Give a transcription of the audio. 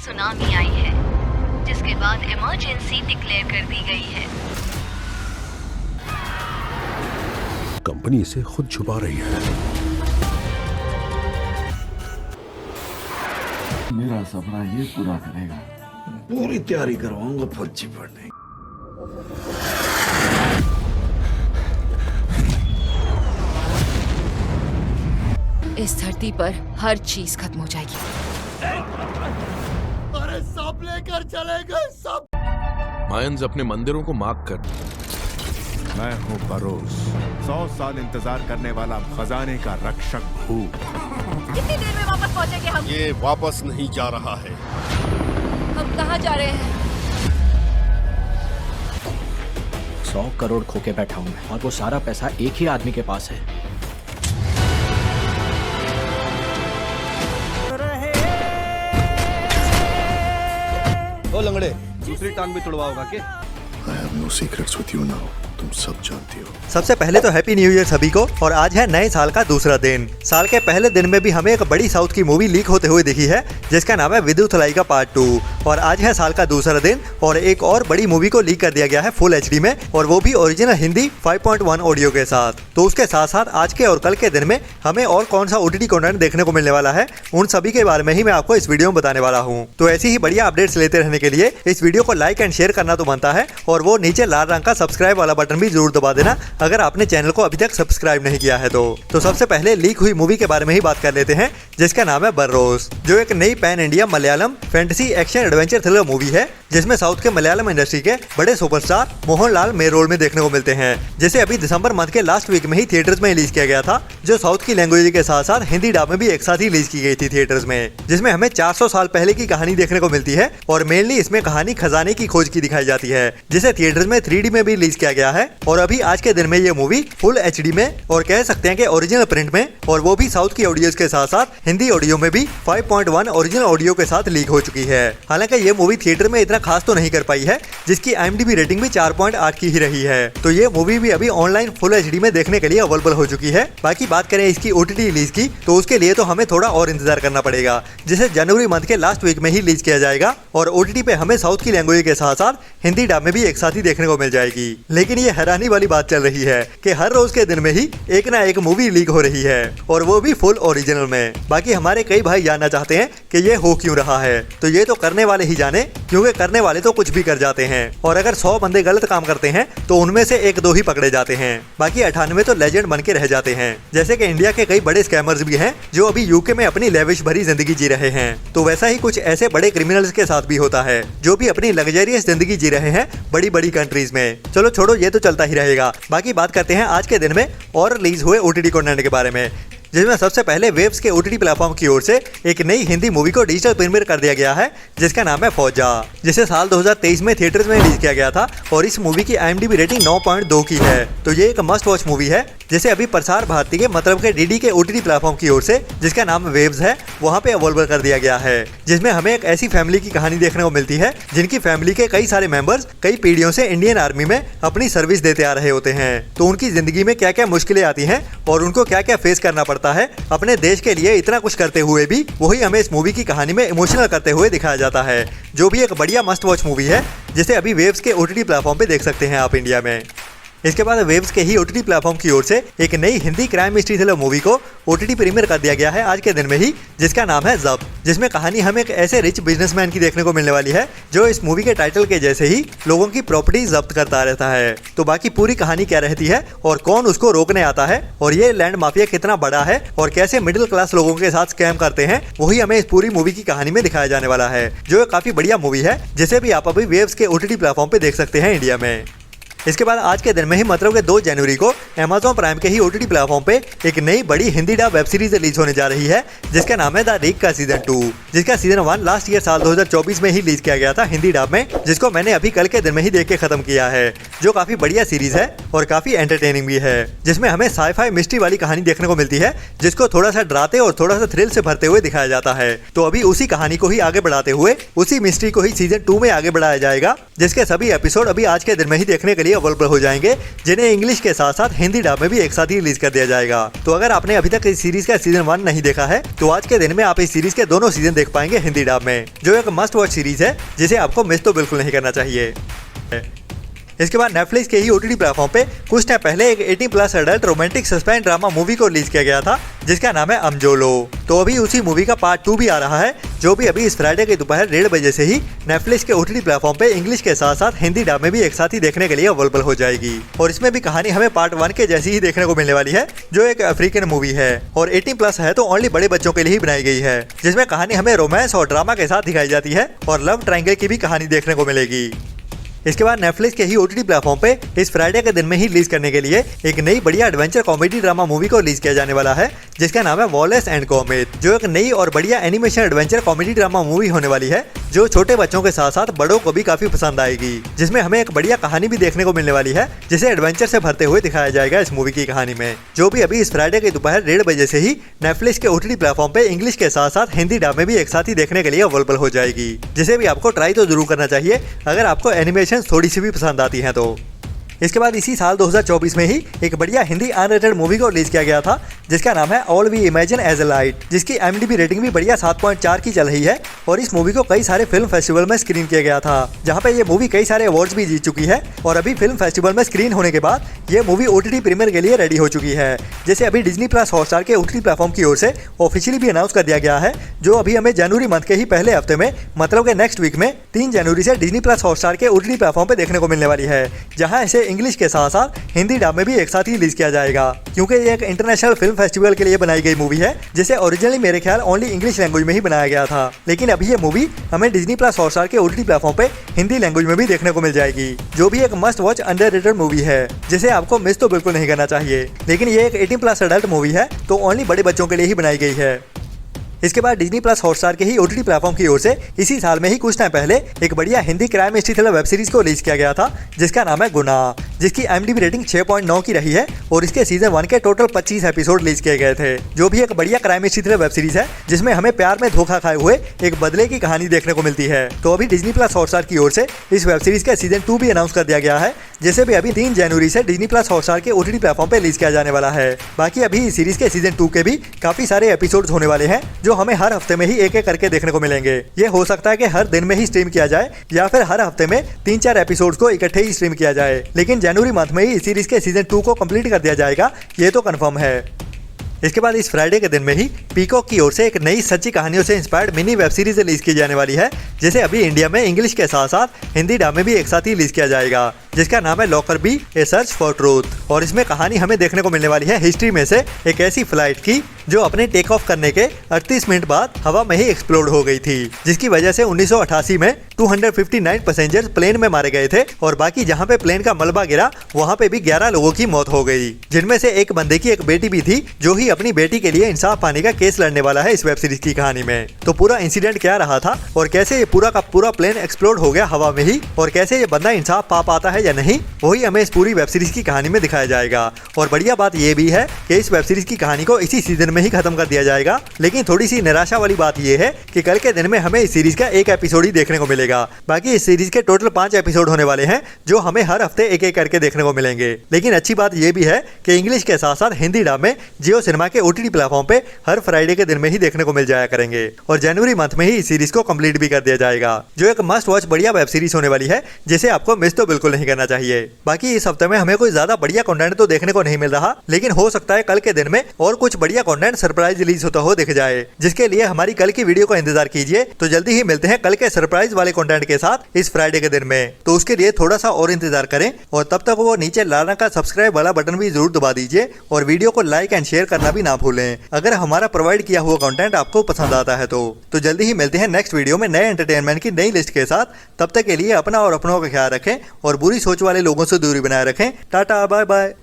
Tsunami आई है, जिसके बाद इमरजेंसी डिक्लेयर कर दी गई है। कंपनी इसे खुद छुपा रही है। मेरा सपना ये पूरा करेगा। पूरी तैयारी करवाऊंगा फौजी पढ़ने। इस धरती पर हर चीज खत्म हो जाएगी। अरे सब लेकर चले गए सब। मायंस अपने मंदिरों को मार्क कर। मैं हूँ बरोस, 100 साल इंतजार करने वाला खजाने का रक्षक भूत। कितनी देर में वापस पहुँचेंगे हम? ये वापस नहीं जा रहा है। हम कहाँ जा रहे हैं? 100 करोड़ खो के बैठा हूँ मैं, और वो सारा पैसा एक ही आदमी के पास है। ओ लंगड़े, दूसरी टांग भी तुड़वाओगा क्या? I have no secrets with you now. तुम सब जानती हो। सबसे पहले तो हैप्पी न्यू ईयर सभी को। और आज है नए साल का दूसरा दिन। साल के पहले दिन में भी हमें एक बड़ी साउथ की मूवी लीक होते हुए दिखी है, जिसका नाम है विदुथलाई का पार्ट 2। और आज है साल का दूसरा दिन और एक और बड़ी मूवी को लीक कर दिया गया है फुल HD में, और वो भी ओरिजिनल हिंदी 5.1 ऑडियो के साथ। तो उसके साथ साथ आज के और कल के दिन में हमें और कौन सा OTT कंटेंट देखने को मिलने वाला है, उन सभी के बारे में ही मैं आपको इस वीडियो में बताने वाला हूँ। तो ऐसी ही बढ़िया अपडेट्स लेते रहने के लिए इस वीडियो को लाइक एंड शेयर करना तो बनता है, और वो नीचे लाल रंग का सब्सक्राइब वाला बटन भी जरूर दबा देना अगर आपने चैनल को अभी तक सब्सक्राइब नहीं किया है तो सबसे पहले लीक हुई मूवी के बारे में ही बात कर लेते हैं, जिसका नाम है बर्रोस, जो एक नई pan India Malayalam fantasy action adventure thriller movie है, जिसमें साउथ के मलयालम इंडस्ट्री के बड़े सुपरस्टार मोहनलाल मेन रोल में देखने को मिलते हैं, जिसे अभी दिसंबर मंथ के लास्ट वीक में ही थिएटर्स में रिलीज किया गया था, जो साउथ की लैंग्वेज के साथ साथ हिंदी डब में भी एक साथ ही रिलीज की गई थी थिएटर्स में, जिसमें हमें 400 साल पहले की कहानी देखने को मिलती है, और मेनली इसमें कहानी खजाने की खोज की दिखाई जाती है, जिसे थिएटर्स में 3D में भी रिलीज किया गया है। और अभी आज के दिन में ये मूवी फुल HD में, और कह सकते हैं कि ओरिजिनल प्रिंट में, और वो भी साउथ की ऑडियोज के साथ साथ हिंदी ऑडियो में भी 5.1 ओरिजिनल ऑडियो के साथ लीक हो चुकी है। हालांकि ये मूवी थिएटर में इतना खास तो नहीं कर पाई है, जिसकी IMDb रेटिंग भी 4.8 की ही रही है। तो ये मूवी भी अभी ऑनलाइन फुल HD में देखने के लिए अवेलेबल हो चुकी है। बाकी बात करें इसकी OTT रिलीज की, तो उसके लिए तो हमें थोड़ा और इंतजार करना पड़ेगा, जिसे जनवरी मंथ के लास्ट वीक में ही रिलीज किया जाएगा, और OTT पे हमें साउथ की लैंग्वेज के साथ साथ हिंदी डब में भी एक साथ ही देखने को मिल जाएगी। लेकिन ये हैरानी वाली बात चल रही है कि हर रोज के दिन में ही एक ना एक मूवी लीक हो रही है, और वो भी फुल ओरिजिनल में। बाकी हमारे कई भाई जानना चाहते हैं कि ये हो क्यों रहा है, तो ये तो करने वाले ही जाने, क्योंकि करने वाले तो कुछ भी कर जाते हैं, और अगर 100 बंदे गलत काम करते हैं तो उनमें से 1-2 ही पकड़े जाते हैं, बाकी 98 तो लेजेंड बन के रह जाते हैं। जैसे कि इंडिया के कई बड़े स्कैमर्स भी हैं, जो अभी UK में अपनी लेविश भरी जिंदगी जी रहे हैं। तो वैसा ही कुछ ऐसे बड़े क्रिमिनल्स के साथ भी होता है, जो भी अपनी लग्जरियस जिंदगी जी रहे हैं बड़ी बड़ी कंट्रीज में। चलो छोड़ो, ये तो चलता ही रहेगा। बाकी बात करते हैं आज के दिन में और रिलीज हुए OTT कंटेंट के बारे में, जिसमें सबसे पहले वेव्स के OTT प्लेटफॉर्म की ओर से एक नई हिंदी मूवी को डिजिटल प्रीमियर कर दिया गया है, जिसका नाम है फौजा, जिसे साल 2023 में थिएटर्स में रिलीज किया गया था, और इस मूवी की IMDb रेटिंग 9.2 की है। तो ये एक मस्ट वॉच मूवी है, जिसे अभी प्रसार भारती के मतलब के DD के OTT प्लेटफॉर्म की ओर से, जिसका नाम वेव्स है, वहाँ पे अवेलेबल कर दिया गया है, जिसमें हमें एक ऐसी फैमिली की कहानी देखने को मिलती है, जिनकी फैमिली के कई सारे मेंबर्स कई पीढ़ियों से इंडियन आर्मी में अपनी सर्विस देते आ रहे होते हैं। तो उनकी जिंदगी में क्या क्या मुश्किलें आती हैं और उनको क्या क्या फेस करना पड़ता है अपने देश के लिए, इतना कुछ करते हुए भी वही हमें इस मूवी की कहानी में इमोशनल करते हुए दिखाया जाता है, जो भी एक बढ़िया मस्ट वॉच मूवी है, जिसे अभी वेव्स के OTT प्लेटफॉर्म पे देख सकते हैं आप इंडिया में। इसके बाद वेव्स के ही OTT प्लेटफॉर्म की ओर से एक नई Hindi crime mystery thriller movie को OTT प्रीमियर कर दिया गया है आज के दिन में ही, जिसका नाम है जब्त, जिसमें कहानी हमें एक ऐसे रिच बिजनेसमैन की देखने को मिलने वाली है, जो इस मूवी के टाइटल के जैसे ही लोगों की प्रॉपर्टी जब्त करता रहता है। तो बाकी पूरी कहानी क्या रहती है और कौन उसको रोकने आता है, और ये लैंड माफिया कितना बड़ा है, और कैसे मिडिल क्लास लोगों के साथ स्कैम करते हैं, वही हमें इस पूरी मूवी की कहानी में दिखाया जाने वाला है, जो काफी बढ़िया मूवी है, जिसे भी आप अभी वेव्स के OTT प्लेटफॉर्म पे देख सकते हैं इंडिया में। इसके बाद आज के दिन में ही मतलब के 2 जनवरी को Amazon प्राइम के ही OTT प्लेटफॉर्म पे एक नई बड़ी Hindi dub web series release होने जा रही है, जिसका नाम है द रिक का सीजन 2, जिसका सीजन 1 लास्ट ईयर साल 2024 में ही रिलीज किया गया था हिंदी डब में, जिसको मैंने अभी कल के दिन में ही देख के खत्म किया है, जो काफी बढ़िया सीरीज है और काफी एंटरटेनिंग भी है, जिसमें हमें साई-फाई मिस्ट्री वाली कहानी देखने को मिलती है, जिसको थोड़ा सा डराते और थोड़ा सा थ्रिल से भरते हुए दिखाया जाता है। तो अभी उसी कहानी को ही आगे बढ़ाते हुए उसी मिस्ट्री को ही सीजन 2 में आगे बढ़ाया जाएगा, जिसके सभी एपिसोड अभी आज के दिन में ही देखने के लिए लिए अवेलेबल हो जाएंगे, जिन्हें इंग्लिश के साथ साथ हिंदी डब में भी एक साथ ही रिलीज कर दिया जाएगा। तो अगर आपने अभी तक इस सीरीज का सीजन 1 नहीं देखा है तो आज के दिन में आप इस सीरीज के दोनों सीजन देख पाएंगे हिंदी डब में, जो एक मस्ट वॉच सीरीज है जिसे आपको मिस तो बिल्कुल नहीं करना चाहिए। इसके बाद नेटफ्लिक्स के ही OTT प्लेटफॉर्म पे कुछ टाइम पहले एक 18+ adult romantic suspense drama movie को रिलीज किया गया था, जिसका नाम है अमजोलो। तो अभी उसी मूवी का पार्ट 2 भी आ रहा है, जो भी अभी इस फ्राइडे के दोपहर 1:30 बजे से ही नेटफ्लिक्स के OTT प्लेटफॉर्म पे इंग्लिश के साथ साथ हिंदी डब में भी एक साथ ही देखने के लिए अवेलेबल हो जाएगी। और इसमें भी कहानी हमें पार्ट 1 के जैसी ही देखने को मिलने वाली है, जो एक अफ्रीकन मूवी है और 18+ है, तो ओनली बड़े बच्चों के लिए ही बनाई गई है, जिसमें कहानी हमें रोमांस और ड्रामा के साथ दिखाई जाती है और लव ट्रायंगल की भी कहानी देखने को मिलेगी। इसके बाद नेटफ्लिक्स के ही OTT प्लेटफॉर्म पे इस फ्राइडे के दिन में ही रिलीज करने के लिए एक नई बढ़िया एडवेंचर कॉमेडी ड्रामा मूवी को रिलीज किया जाने वाला है, जिसका नाम है वॉलेस एंड ग्रोमेट, जो एक नई और बढ़िया animation adventure comedy drama movie होने वाली है, जो छोटे बच्चों के साथ साथ बड़ों को भी काफी पसंद आएगी, जिसमें हमें एक बढ़िया कहानी भी देखने को मिलने वाली है, जिसे एडवेंचर से भरते हुए दिखाया जाएगा इस मूवी की कहानी में, जो भी अभी इस फ्राइडे के दोपहर 1:30 बजे से ही नेटफ्लिक्स के OTT प्लेटफॉर्म पे इंग्लिश के साथ साथ हिंदी डब में भी एक साथ ही देखने के लिए अवेलेबल हो जाएगी, जिसे भी आपको ट्राई तो जरूर करना चाहिए अगर आपको एनिमेशन थोड़ी सी भी पसंद आती हैं तो। इसके बाद इसी साल 2024 में ही एक बढ़िया हिंदी अनरेटेड मूवी को रिलीज किया गया था, जिसका नाम है all we imagine as a light, जिसकी IMDb रेटिंग भी बढ़िया 7.4 की चल रही है। और इस मूवी को कई सारे फिल्म फेस्टिवल में स्क्रीन किया गया था, जहां पे ये मूवी कई सारे अवार्ड्स भी जीत चुकी है। और अभी फिल्म फेस्टिवल में स्क्रीन होने के बाद ये मूवी OTT प्रीमियर के लिए रेडी हो चुकी है, जैसे अभी Disney+ हॉटस्टार के OTT प्लेटफॉर्म की ओर से ऑफिशियली भी अनाउंस कर दिया गया है, जो अभी हमें जनवरी मंथ के ही पहले हफ्ते में, मतलब के नेक्स्ट वीक में 3 जनवरी से Disney+ हॉटस्टार के OTT प्लेटफॉर्म पे देखने को मिलने वाली है, जहां इसे इंग्लिश के साथ साथ हिंदी डब में भी एक साथ ही रिलीज किया जाएगा, क्योंकि ये एक इंटरनेशनल फिल्म फेस्टिवल के लिए बनाई गई मूवी है, जिसे ओरिजिनली मेरे ख्याल ओनली इंग्लिश लैंग्वेज में ही बनाया गया था, लेकिन अभी ये मूवी हमें Disney+ हॉटस्टार के OTT प्लेटफॉर्म पे हिंदी लैंग्वेज में भी देखने को मिल जाएगी, जो भी एक मस्ट वॉच अंडररेटेड मूवी है, जिसे आपको मिस तो बिल्कुल नहीं करना चाहिए। लेकिन ये एक 18+ एडल्ट मूवी है, तो ओनली बड़े बच्चों के लिए ही बनाई गई है। इसके बाद Disney+ हॉटस्टार के ही OTT प्लेटफॉर्म की ओर से इसी साल में ही कुछ टाइम पहले एक बढ़िया Hindi crime mystery thriller web series को रिलीज किया गया था, जिसका नाम है गुनाह, जिसकी IMDb रेटिंग 6.9 की रही है और इसके सीजन 1 के टोटल 25 एपिसोड रिलीज किए गए थे, जो भी एक बढ़िया crime mystery thriller web series है, जिसमें हमें प्यार में धोखा खाए हुए एक बदले की कहानी देखने को मिलती है। तो अभी Disney+ हॉटस्टार की ओर से इस वेब सीरीज का सीजन 2 भी अनाउंस कर दिया गया है, जिसे भी अभी 3 जनवरी से Disney+ हॉटस्टार के OTT प्लेटफॉर्म पे रिलीज किया जाने वाला है। बाकी अभी इस सीरीज के सीजन 2 के भी काफी सारे एपिसोड होने वाले हैं, जो हमें हर हफ्ते में ही एक एक करके देखने को मिलेंगे। ये हो सकता है कि हर दिन में ही स्ट्रीम किया जाए, या फिर हर हफ्ते में 3-4 एपिसोड्स को इकट्ठे ही स्ट्रीम किया जाए, लेकिन जनवरी मंथ में ही इस सीरीज के सीजन 2 को कंप्लीट कर दिया जाएगा, ये तो कंफर्म है। इसके बाद इस फ्राइडे के दिन में ही पीकॉक की ओर से एक नई सच्ची कहानियों से inspired mini web series release की जाने वाली है, जिसे अभी इंडिया में इंग्लिश के साथ साथ हिंदी डब में भी एक साथ ही रिलीज किया जाएगा, जिसका नाम है Lockerbie A search for truth. और इसमें कहानी हमें देखने को मिलने वाली है हिस्ट्री में से एक ऐसी फ्लाइट की, जो अपने टेक ऑफ करने के 38 मिनट बाद हवा में ही एक्सप्लोड हो गई थी, जिसकी वजह से 1988 में 259 पैसेंजर्स प्लेन में मारे गए थे, और बाकी जहां पे प्लेन का मलबा गिरा वहां पे भी 11 लोगों की मौत हो गई, जिनमें से एक बंदे की एक बेटी भी थी, जो ही अपनी बेटी के लिए इंसाफ पाने का केस लड़ने वाला है इस वेब सीरीज की कहानी में। तो पूरा इंसिडेंट क्या रहा था और कैसे ये पूरा का पूरा प्लेन एक्सप्लोड हो गया हवा में ही, और कैसे ये बंदा इंसाफ पा पाता है या नहीं, वही हमें इस पूरी वेब सीरीज की कहानी में दिखाया जाएगा। और बढ़िया बात ये भी है कि इस वेब सीरीज की कहानी को इसी सीजन में ही खत्म कर दिया जाएगा, लेकिन थोड़ी सी निराशा वाली बात ये है कि कल के दिन में हमें इस सीरीज का एक एपिसोड ही देखने को मिलेगा। बाकी इस सीरीज के टोटल 5 एपिसोड होने वाले हैं, जो हमें हर हफ्ते एक एक करके देखने को मिलेंगे। लेकिन अच्छी बात ये भी है कि इंग्लिश के साथ साथ हिंदी डब में जियो सिनेमा के OTT प्लेटफॉर्म पे हर फ्राइडे के दिन में ही देखने को मिल जाया करेंगे, और जनवरी मंथ में ही इस सीरीज को कंप्लीट भी कर दिया जाएगा, जो एक मस्ट वॉच बढ़िया वेब सीरीज होने वाली है, जिसे आपको मिस तो बिल्कुल नहीं करना चाहिए। बाकी इस हफ्ते में हमें कोई ज्यादा बढ़िया कंटेंट तो देखने को नहीं मिल रहा, लेकिन हो सकता है कल के दिन में और कुछ बढ़िया कंटेंट सरप्राइज रिलीज होता हो दिख जाए, जिसके लिए हमारी कल की वीडियो का इंतजार कीजिए। तो जल्दी ही मिलते हैं कल के सरप्राइज वाले कंटेंट के साथ इस फ्राइडे के दिन में, तो उसके लिए थोड़ा सा और इंतजार करें, और तब तक वो नीचे लाल रंग का सब्सक्राइब वाला बटन भी जरूर दबा दीजिए, और वीडियो को लाइक एंड शेयर करना भी ना भूलें अगर हमारा प्रोवाइड किया हुआ कंटेंट आपको पसंद आता है तो जल्दी ही मिलते हैं नेक्स्ट वीडियो में नए एंटरटेनमेंट की नई लिस्ट के साथ। तब तक के लिए अपना और अपनों का ख्याल रखें और बुरी सोच वाले लोगों से दूरी बनाए रखें। Tata bye bye.